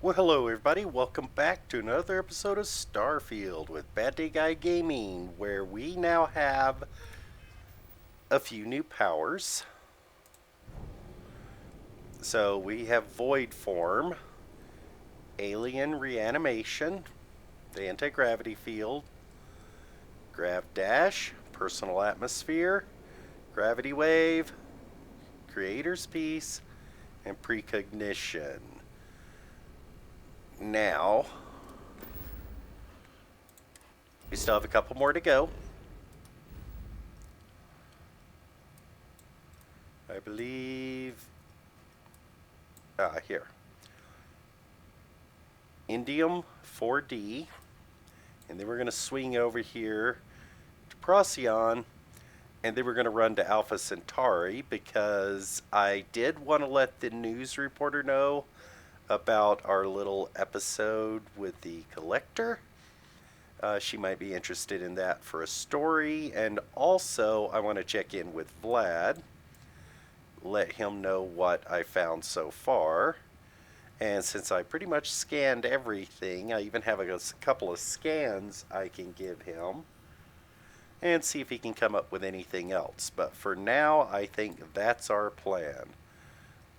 Well, hello everybody. Welcome back to another episode of Starfield with Bad Day Guy Gaming, where we now have a few new powers. So we have Void Form, Alien Reanimation, the Anti-Gravity Field, Grav Dash, Personal Atmosphere, Gravity Wave, Creator's Piece, and Precognition. Now, we still have a couple more to go. I believe... here. Indium 4D. And then we're going to swing over here to Procyon. And then we're going to run to Alpha Centauri because I did want to let the news reporter know about our little episode with the collector. She might be interested in that for a story. And also, I want to check in with Vlad. Let him know what I found so far. And since I pretty much scanned everything, I even have a couple of scans I can give him. And see if he can come up with anything else. But for now, I think that's our plan.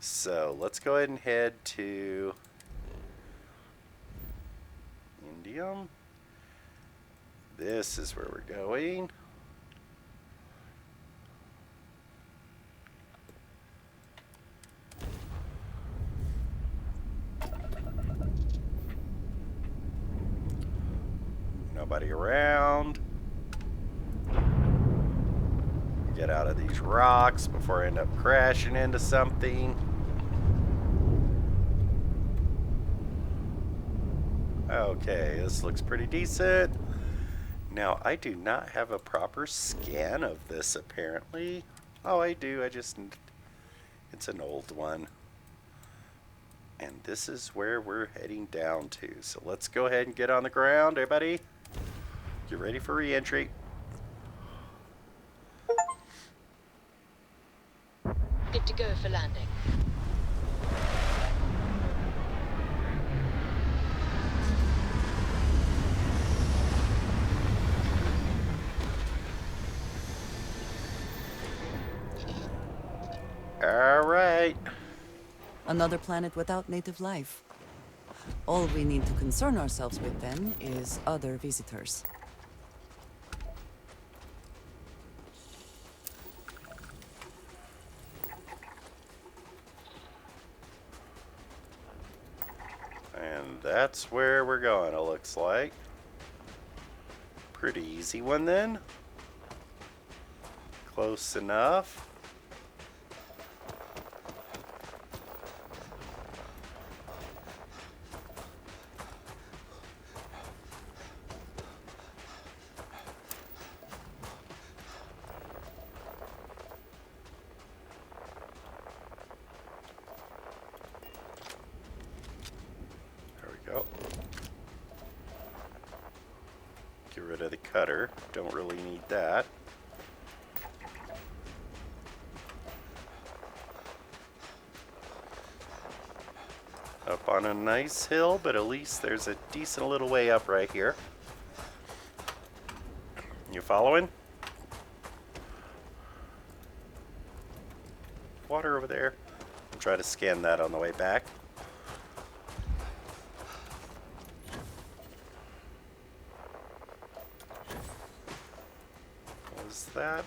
So let's go ahead and head to Indium. This is where we're going. Nobody around. Get out of these rocks before I end up crashing into something. Okay, this looks pretty decent. Now, I do not have a proper scan of this, apparently. Oh, I do. It's an old one. And this is where we're heading down to. So let's go ahead and get on the ground, everybody. Get ready for re-entry. Good to go for landing. All right. Another planet without native life. All we need to concern ourselves with then is other visitors. And that's where we're going, it looks like. Pretty easy one then. Close enough. Go. Get rid of the cutter. Don't really need that. Up on a nice hill, but at least there's a decent little way up right here. You following? Water over there. I'll try to scan that on the way back. That.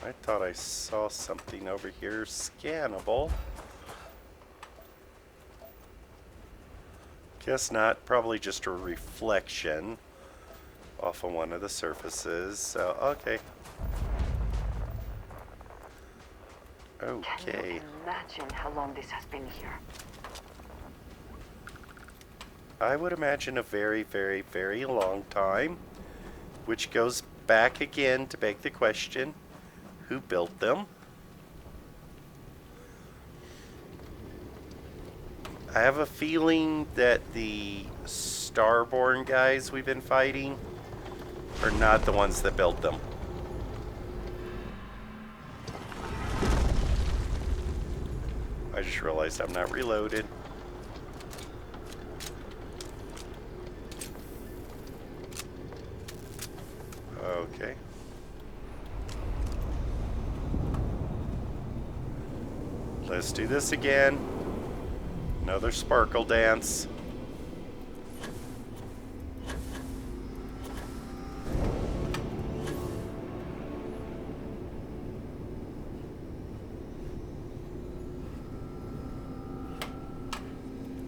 I thought I saw something over here scannable. Guess not. Probably just a reflection off of one of the surfaces. So, okay. Okay. Can you imagine how long this has been here? I would imagine a very, very, very long time, which goes back again to beg the question, who built them? I have a feeling that the Starborn guys we've been fighting are not the ones that built them. I just realized I'm not reloaded. Okay. Let's do this again. Another sparkle dance.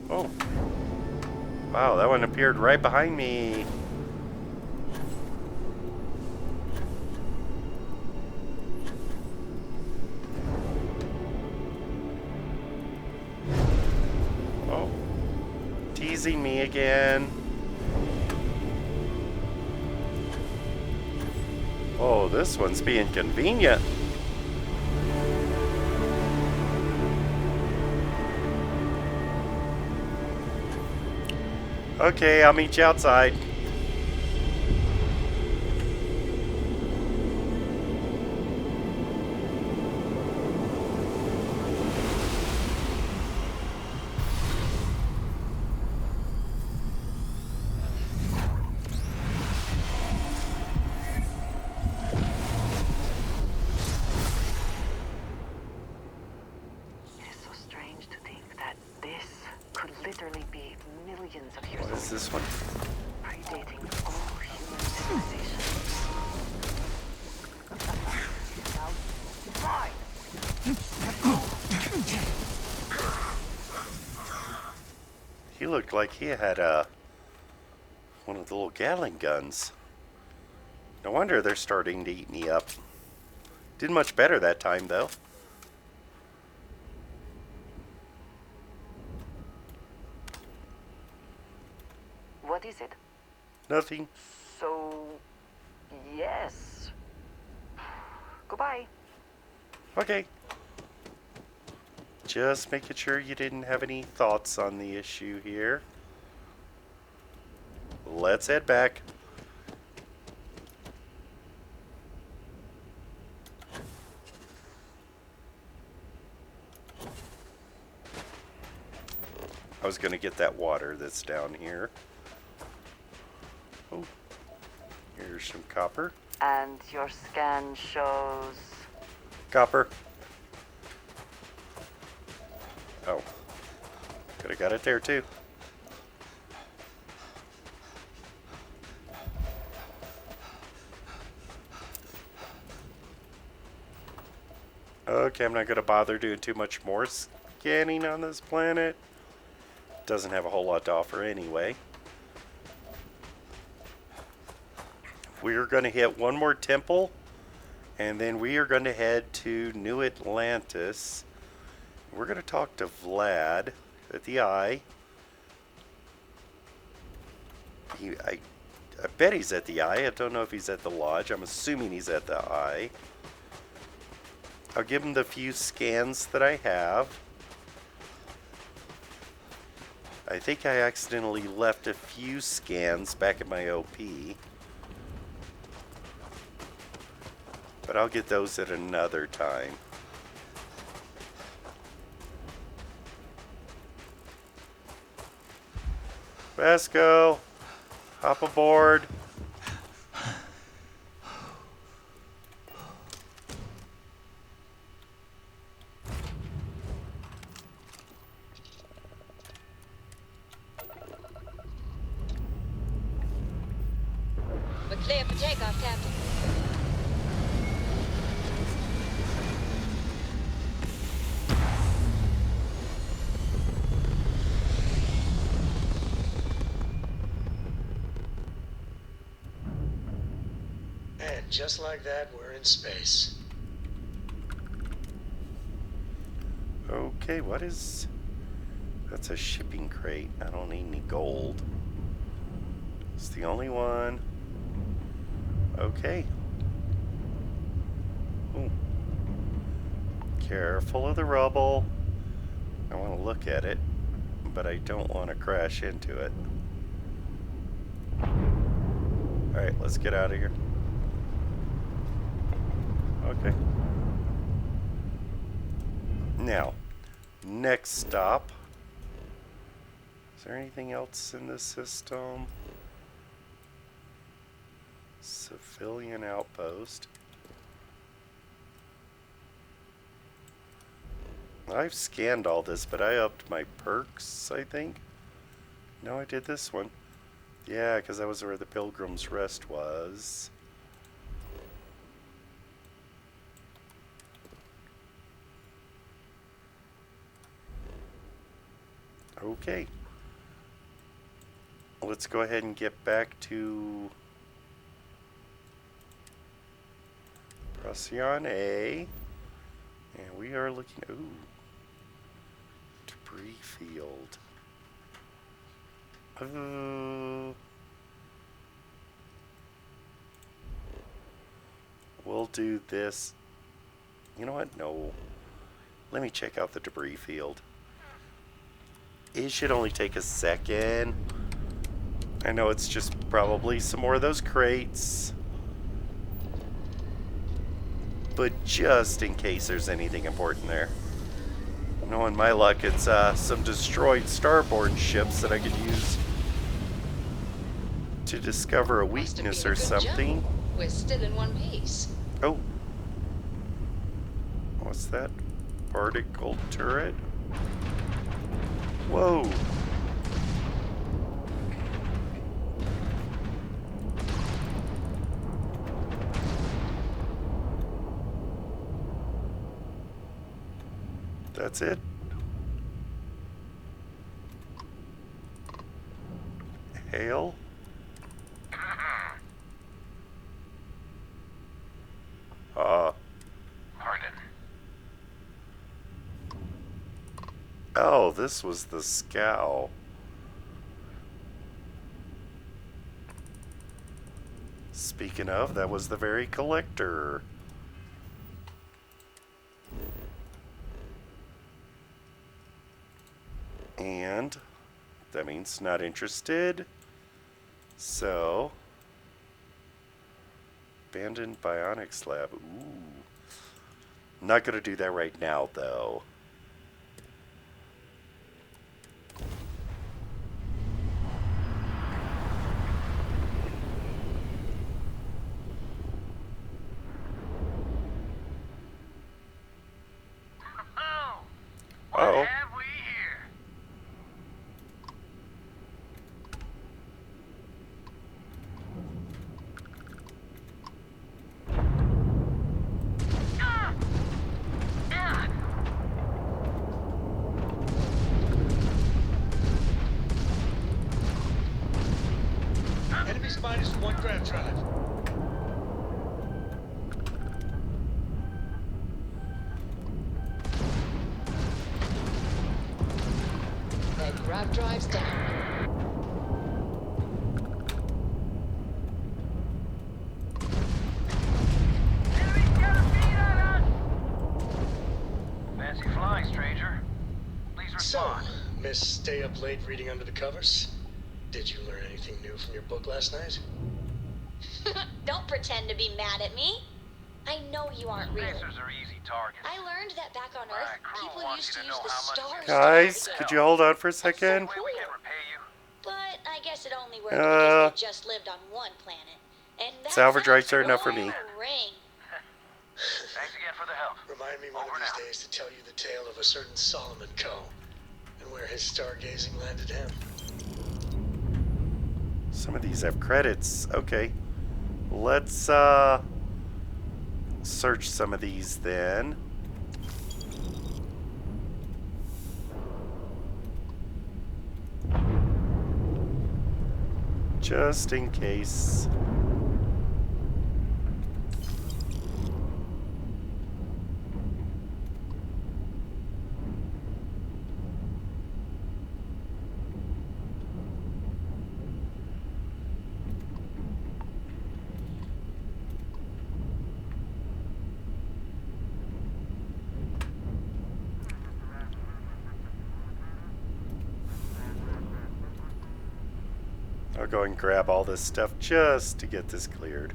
Oh. Wow, that one appeared right behind me. Oh. Teasing me again. Oh, this one's being convenient. Okay, I'll meet you outside. It is so strange to think that this could literally be millions of years What is old, this one? predating all human civilization. He looked like he had one of the little Gatling guns. No wonder they're starting to eat me up. Did much better that time, though. What is it? Nothing. So, yes. Goodbye. Okay. Just making sure you didn't have any thoughts on the issue here. Let's head back. I was going to get that water that's down here. Oh, here's some copper. And your scan shows... Copper. Oh, could have got it there too. Okay, I'm not going to bother doing too much more scanning on this planet. Doesn't have a whole lot to offer anyway. We're going to hit one more temple, and then we are going to head to New Atlantis. We're going to talk to Vlad at the Eye. I bet he's at the Eye. I don't know if he's at the Lodge. I'm assuming he's at the Eye. I'll give him the few scans that I have. I think I accidentally left a few scans back at my OP. But I'll get those at another time. Vasco, hop aboard. We're clear for takeoff, Captain. And just like that, we're in space. Okay, what is... That's a shipping crate. I don't need any gold. It's the only one. Okay. Ooh. Careful of the rubble. I want to look at it, but I don't want to crash into it. Alright, let's get out of here. Okay. Now, Next stop. Is there anything else in this system? Civilian outpost. I've scanned all this, but I upped my perks, I think. No, I did this one. Yeah, because that was where the Pilgrim's Rest was. Okay. Let's go ahead and get back to Procyon A. And we are looking... Ooh. Debris field. We'll do this. You know what? No. Let me check out the debris field. It should only take a second. I know it's just probably some more of those crates. But just in case there's anything important there. Knowing my luck, it's some destroyed Starborn ships that I could use to discover a Must have weakness been a or good something. jump. We're still in one piece. Oh. What's that? Particle turret? Whoa. That's it. Hail. Pardon. Oh, this was the scow. Speaking of, that was the very collector. And that means not interested. So, abandoned bionics lab. Ooh. Not gonna do that right now, though. Oh, what Uh-oh. have we here? Ah! Ah! Enemies minus 1 grav drive. Their grav drive's down. Enemy's got a bead on us! Fancy flying, stranger. Please So, respond. Miss Stay Up Late reading under the covers? Did you learn anything new from your book last night? Don't pretend to be mad at me. I know you aren't real. Spacers are easy targets. I learned that back on My Earth, crew people wants used you to to use know the how much stars. you- Guys, to could you hold on for a second? Way we can repay you. But I guess it only worked because they just lived on one planet. And that Salvage rights are house enough for me. ring. Thanks again for the help. Remind me one Over of these now. days to tell you the tale of a certain Solomon Coe and where his stargazing landed him. Some of these have credits. Okay. Let's search some of these then. Just in case. I'll go and grab all this stuff just to get this cleared.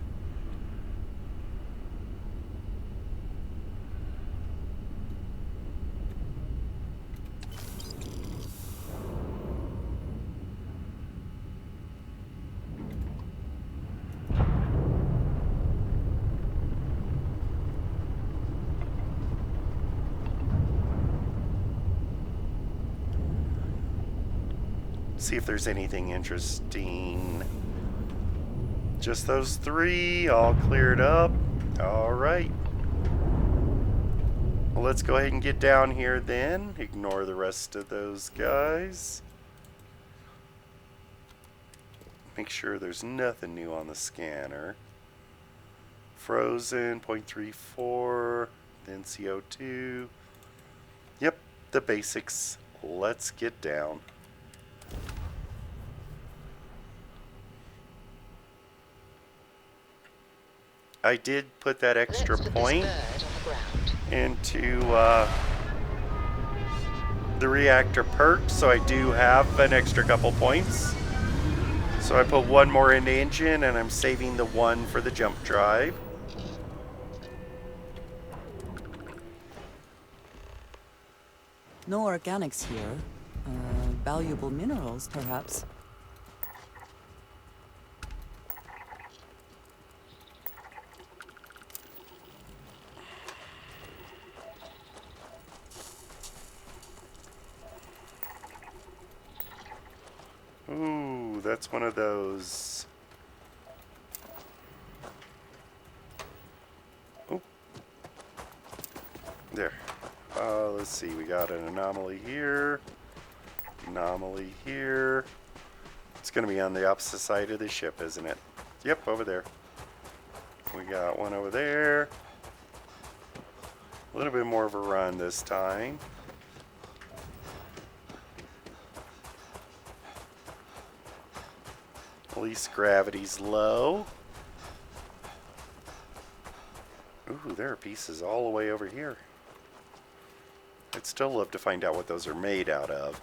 See if there's anything interesting. Just those 3, all cleared up. All right. Well, let's go ahead and get down here then. Ignore the rest of those guys. Make sure there's nothing new on the scanner. Frozen, 0.34, then CO2. Yep, the basics. Let's get down. I did put that extra Let's put point this bird on the ground. into the reactor perk, so I do have an extra couple points. So I put 1 more in the engine, and I'm saving the 1 for the jump drive. No organics here. Valuable minerals, perhaps. Ooh, that's one of those. Oh. There. Let's see, we got an anomaly here. Anomaly here. It's going to be on the opposite side of the ship, isn't it? Yep, over there. We got one over there. A little bit more of a run this time. At least gravity's low. Ooh, there are pieces all the way over here. I'd still love to find out what those are made out of.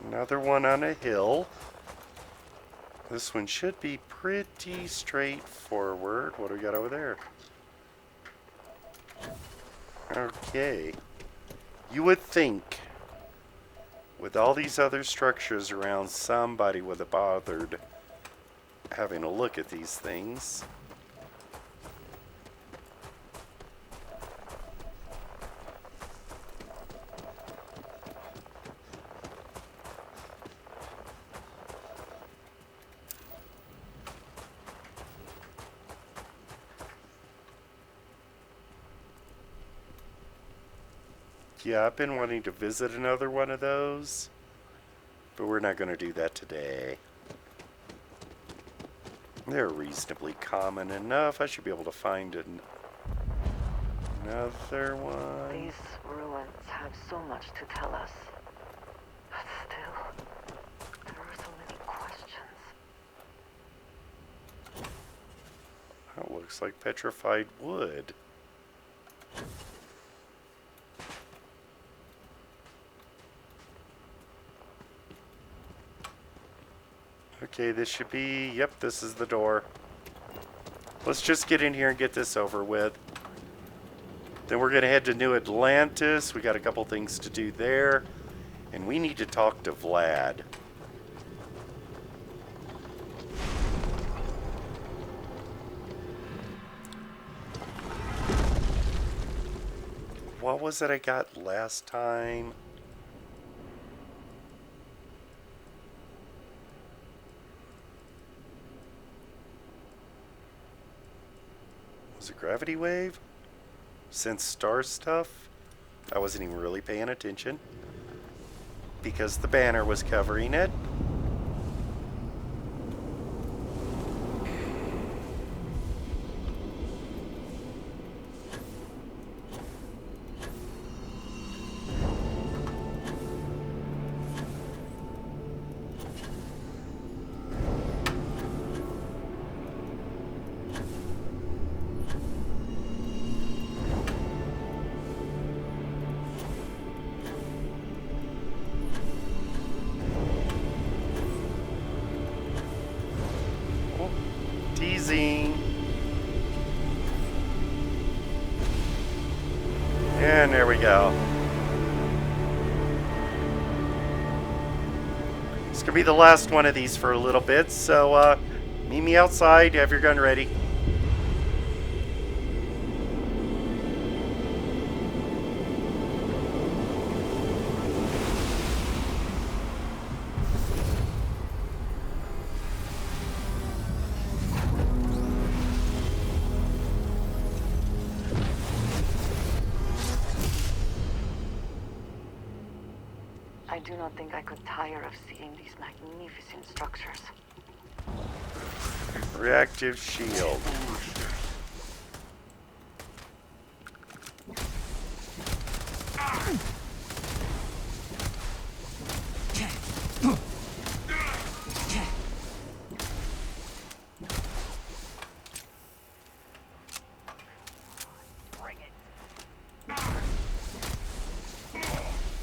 Another one on a hill. This one should be pretty straightforward. What do we got over there? Okay. You would think, with all these other structures around, somebody would have bothered having a look at these things. Yeah, I've been wanting to visit another one of those, but we're not going to do that today. They're reasonably common enough. I should be able to find another one. These ruins have so much to tell us. But still, there are so many questions. That looks like petrified wood. Okay, this should be, yep, this is the door. Let's just get in here and get this over with. Then we're going to head to New Atlantis. We got a couple things to do there. And we need to talk to Vlad. What was it I got last time? Was it gravity wave? Sense star stuff? I wasn't even really paying attention because the banner was covering it. And there we go. It's gonna be the last one of these for a little bit, so meet me outside, have your gun ready. I do not think I could tire of seeing these magnificent structures. Reactive shield.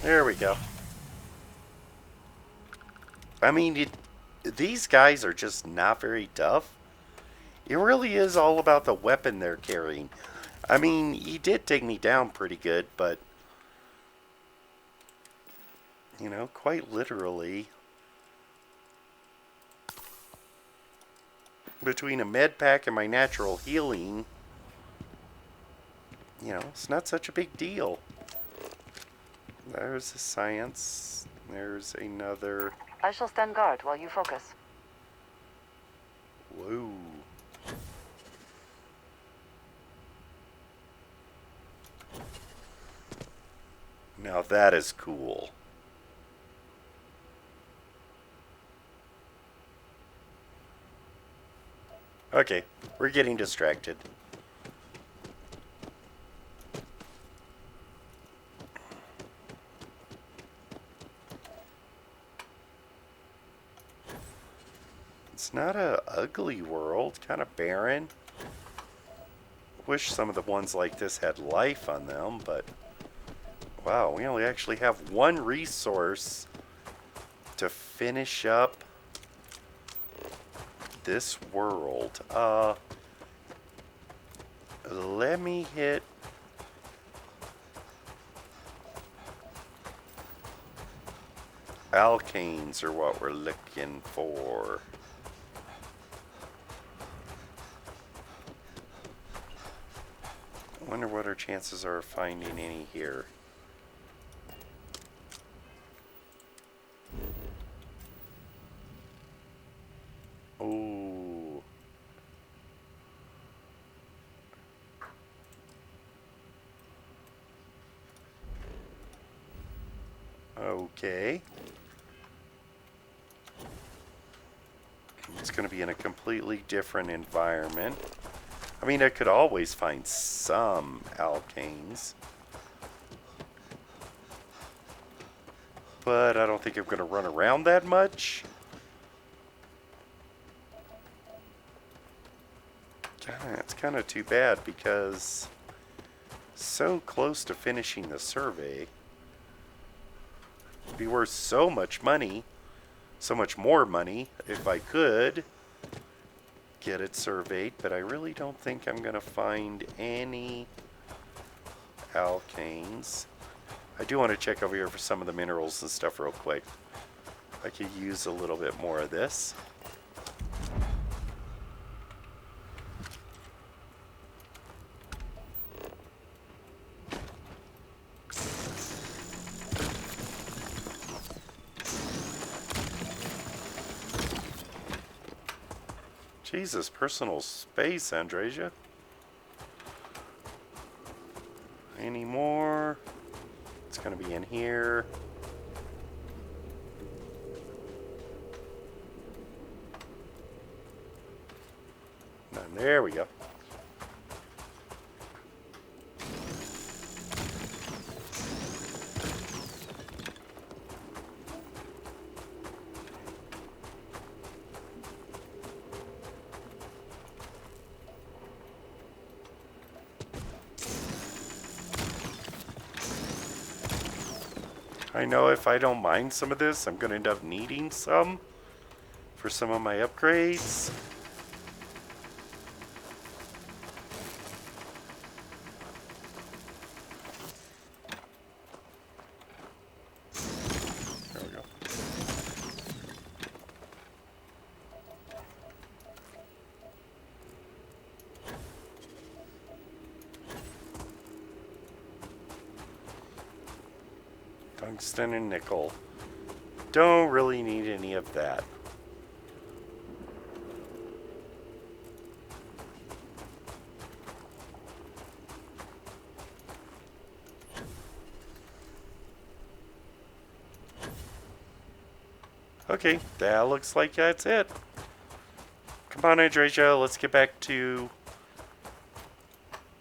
There we go. I mean, these guys are just not very tough. It really is all about the weapon they're carrying. I mean, he did take me down pretty good, but, you know, quite literally, between a med pack and my natural healing, you know, it's not such a big deal. There's the science. There's another. I shall stand guard while you focus. Whoa. Now that is cool. Okay, we're getting distracted. It's not a ugly world, kind of barren. Wish some of the ones like this had life on them, but wow, we only actually have one resource to finish up this world. Let me hit alkanes are what we're looking for. I wonder what our chances are of finding any here. Oh. Okay. It's going to be in a completely different environment. I mean, I could always find some alkanes, but I don't think I'm going to run around that much. It's kind of too bad because so close to finishing the survey. It'd be worth so much money, so much more money if I could get it surveyed, but I really don't think I'm going to find any alkanes. I do want to check over here for some of the minerals and stuff real quick. I could use a little bit more of this. Jesus, personal space, Andresia. Any more? It's going to be in here. And there we go. I know if I don't mine some of this, I'm going to end up needing some for some of my upgrades. Tungsten and nickel. Don't really need any of that. Okay, that looks like that's it. Come on, Andreja, let's get back to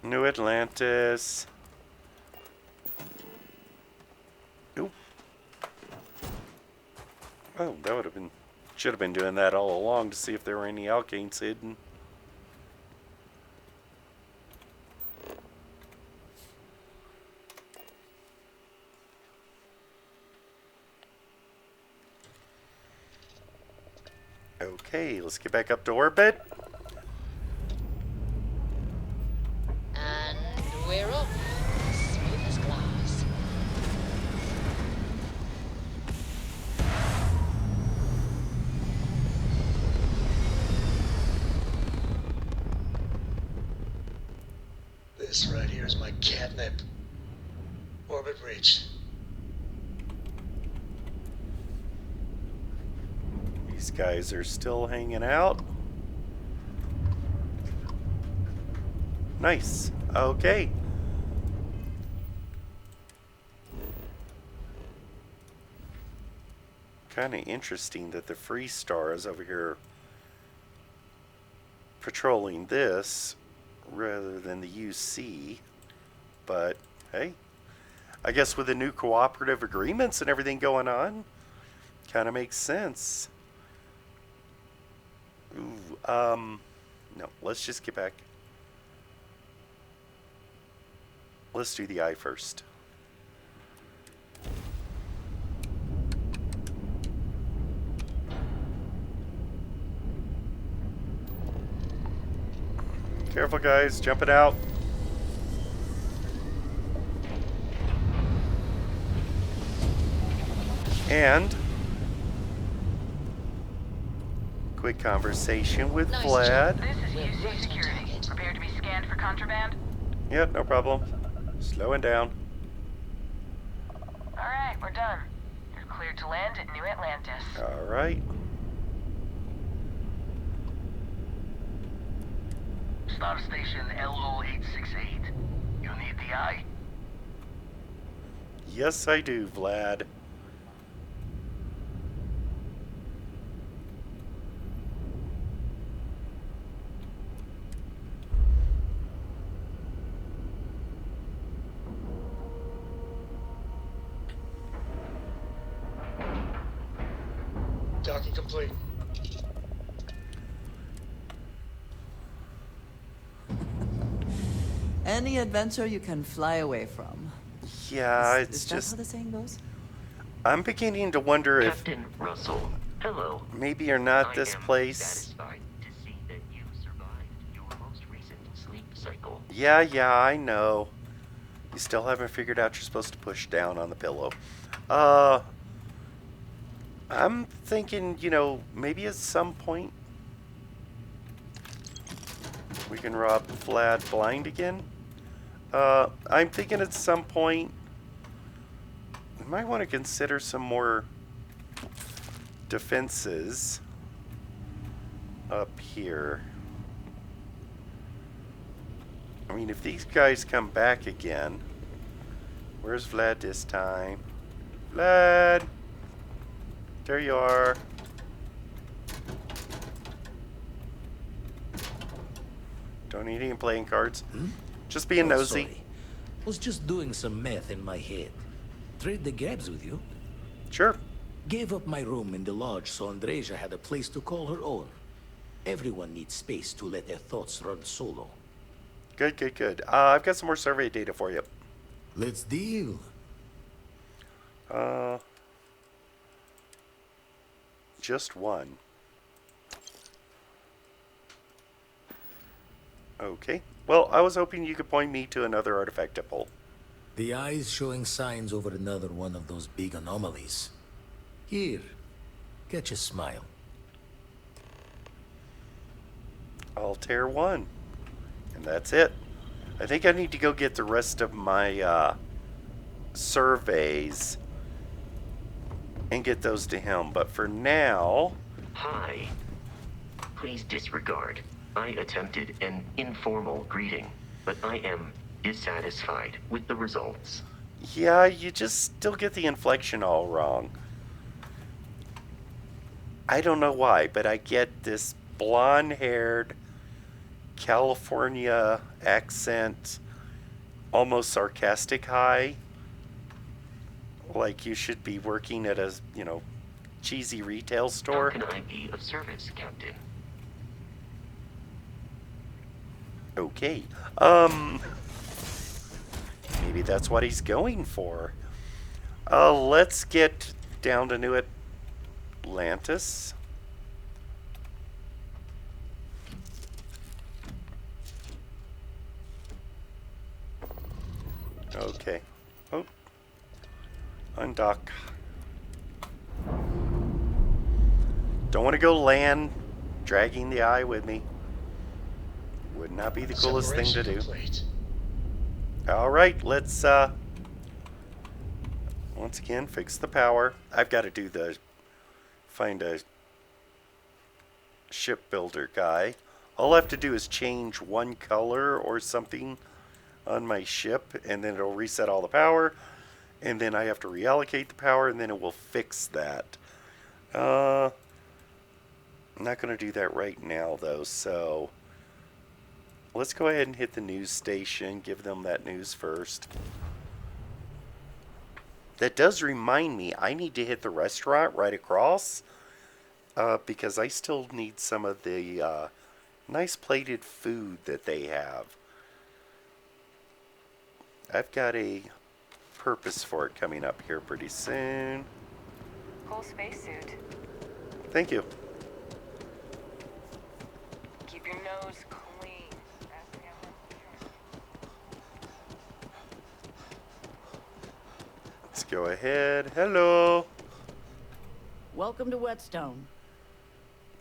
New Atlantis. Oop. Oh, that would have been... Should have been doing that all along to see if there were any alkanes hidden. Okay, let's get back up to orbit. And we're off. Smooth as glass. This right here is my catnip. Orbit reach. These guys are still hanging out. Nice. Okay. Kind of interesting that the Free Star is over here patrolling this rather than the UC. But hey, I guess with the new cooperative agreements and everything going on, kind of makes sense. Ooh, no, let's just get back. Let's do the eye first. Careful, guys, jumping out. And quick conversation with Nice Vlad. This is We're UC right on Security. target. Prepared to be scanned for contraband? Yep, no problem. Slowing down. Alright, we're done. You're cleared to land at New Atlantis. All right. Star Station LO868. You need the eye? Yes, I do, Vlad. Docking complete. Any adventure you can fly away from. Yeah, Is it's that just... how the saying goes? I'm beginning to wonder if Captain Russell, hello. maybe or not this I am place... satisfied to see that you survived your most recent sleep cycle. Yeah, I know. You still haven't figured out you're supposed to push down on the pillow. I'm thinking, you know, maybe at some point we can rob Vlad blind again. I'm thinking at some point we might want to consider some more defenses up here. I mean, if these guys come back again, where's Vlad this time? Vlad! There you are. Don't need any playing cards. Just being Oh, nosy. sorry. Was just doing some math in my head. Trade the gabs with you. Sure. Gave up my room in the lodge so Andreja had a place to call her own. Everyone needs space to let their thoughts run solo. Good. I've got some more survey data for you. Let's deal. Just one. Okay. Well, I was hoping you could point me to another artifact to pull. The eye's showing signs over another one of those big anomalies. Here, catch a smile. Altair 1. And that's it. I think I need to go get the rest of my surveys and get those to him. But for now, Hi. Please disregard. I attempted an informal greeting, but I am dissatisfied with the results. yeah, you just still get the inflection all wrong. I don't know why, but I get this blonde-haired California accent, almost sarcastic high. Like you should be working at a, cheesy retail store. How can I be of service, Captain? Okay. Maybe that's what he's going for. Let's get down to New Atlantis. Okay. Oh. Undock. Don't want to go land dragging the eye with me. Would not be the coolest thing to do. Complete. Alright, let's once again fix the power. I've got to do find a shipbuilder guy. All I have to do is change one color or something on my ship, and then it'll reset all the power, and then I have to reallocate the power, and then it will fix that. I'm not going to do that right now though, so let's go ahead and hit the news station, give them that news first. That does remind me, I need to hit the restaurant right across, because I still need some of the nice plated food that they have. I've got a purpose for it coming up here pretty soon. Cool spacesuit. Thank you. Keep your nose clean. Let's go ahead. Hello. Welcome to Whetstone.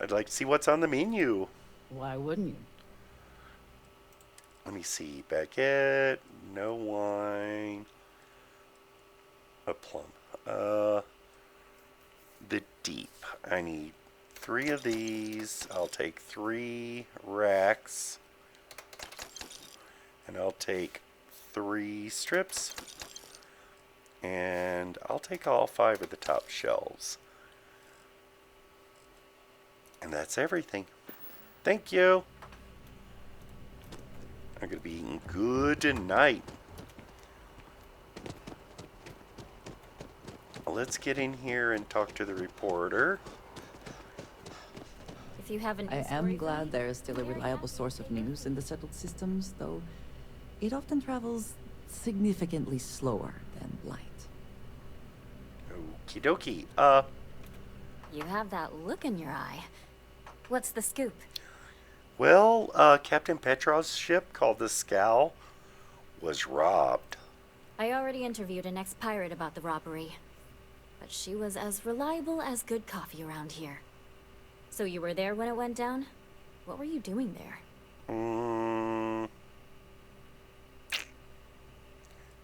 I'd like to see what's on the menu. Why wouldn't you? Let me see. Baguette, no wine, a plum. The deep. I need 3 of these. I'll take 3 racks. And I'll take 3 strips. And I'll take all 5 of the top shelves. And that's everything. Thank you. I'm going to be eating good tonight. Let's get in here and talk to the reporter. If you have an I am glad there is still a reliable source of news in the settled systems, though it often travels significantly slower than light. Okie dokie. You have that look in your eye. What's the scoop? Well, Captain Petrov's ship, called the Scow, was robbed. I already interviewed an ex-pirate about the robbery. But she was as reliable as good coffee around here. So you were there when it went down? What were you doing there?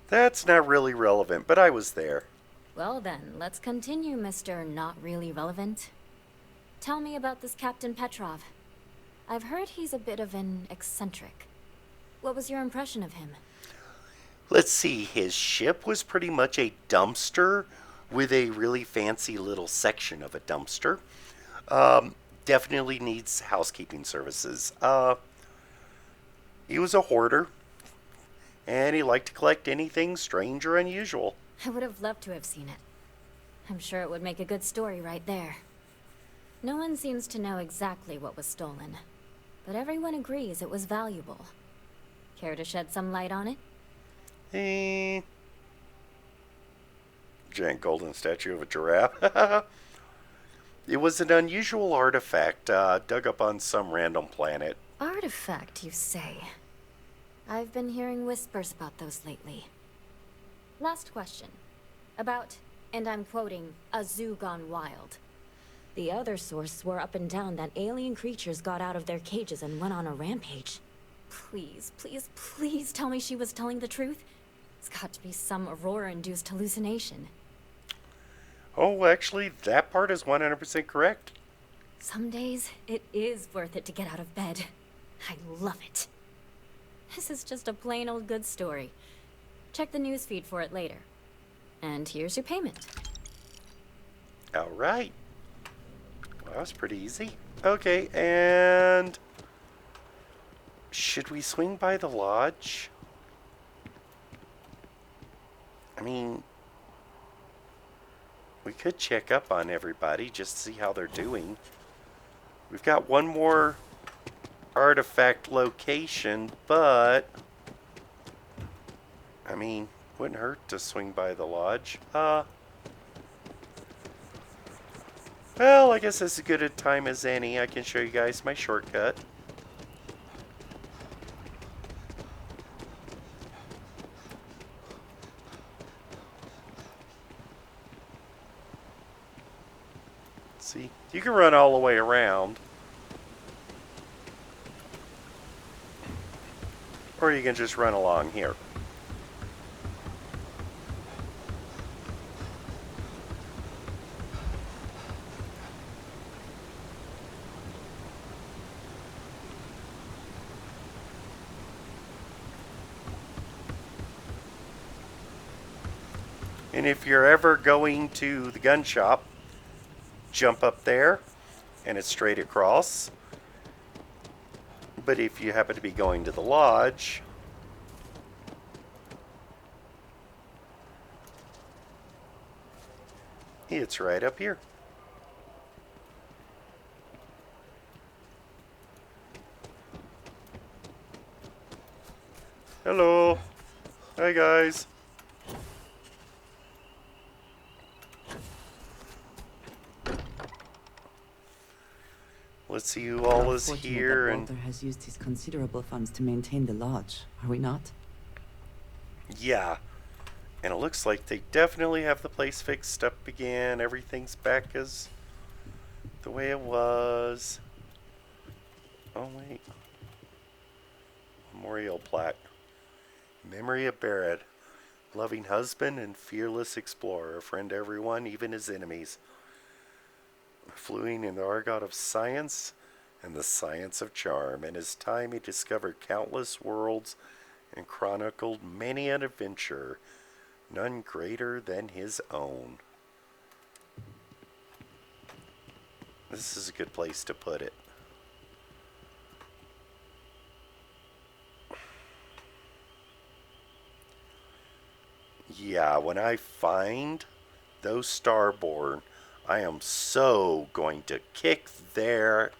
That's not really relevant, but I was there. Well then, let's continue, Mr. Not Really Relevant. Tell me about this Captain Petrov. I've heard he's a bit of an eccentric. What was your impression of him? Let's see, his ship was pretty much a dumpster with a really fancy little section of a dumpster. Definitely needs housekeeping services. He was a hoarder, and he liked to collect anything strange or unusual. I would have loved to have seen it. I'm sure it would make a good story right there. No one seems to know exactly what was stolen, but everyone agrees it was valuable. Care to shed some light on it? Giant golden statue of a giraffe. It was an unusual artifact dug up on some random planet. Artifact, you say? I've been hearing whispers about those lately. Last question. About, and I'm quoting, a zoo gone wild. The other source swore up and down that alien creatures got out of their cages and went on a rampage. Please, please, please tell me she was telling the truth. It's got to be some Aurora-induced hallucination. Oh, actually, that part is 100% correct. Some days, it is worth it to get out of bed. I love it. This is just a plain old good story. Check the newsfeed for it later. And here's your payment. All right. Well, that was pretty easy. Okay, and should we swing by the lodge? I mean, we could check up on everybody just to see how they're doing. We've got one more artifact location, but I mean, wouldn't hurt to swing by the lodge. Well, I guess it's as good a time as any. I can show you guys my shortcut. See, you can run all the way around. Or you can just run along here. And if you're ever going to the gun shop, jump up there and it's straight across. But if you happen to be going to the lodge, it's right up here. Hello. Hi, guys. Let's see who all is Fortunate here. that And Walter has used his considerable funds to maintain the lodge, are we not? yeah. And it looks like they definitely have the place fixed up again. Everything's back as the way it was. Oh, wait. Memorial plaque. Memory of Barrett. Loving husband and fearless explorer. A friend to everyone, even his enemies. Fluent in the argot of science and the science of charm. In his time, he discovered countless worlds and chronicled many an adventure, none greater than his own. This is a good place to put it. Yeah, when I find those Starborn, I am so going to kick their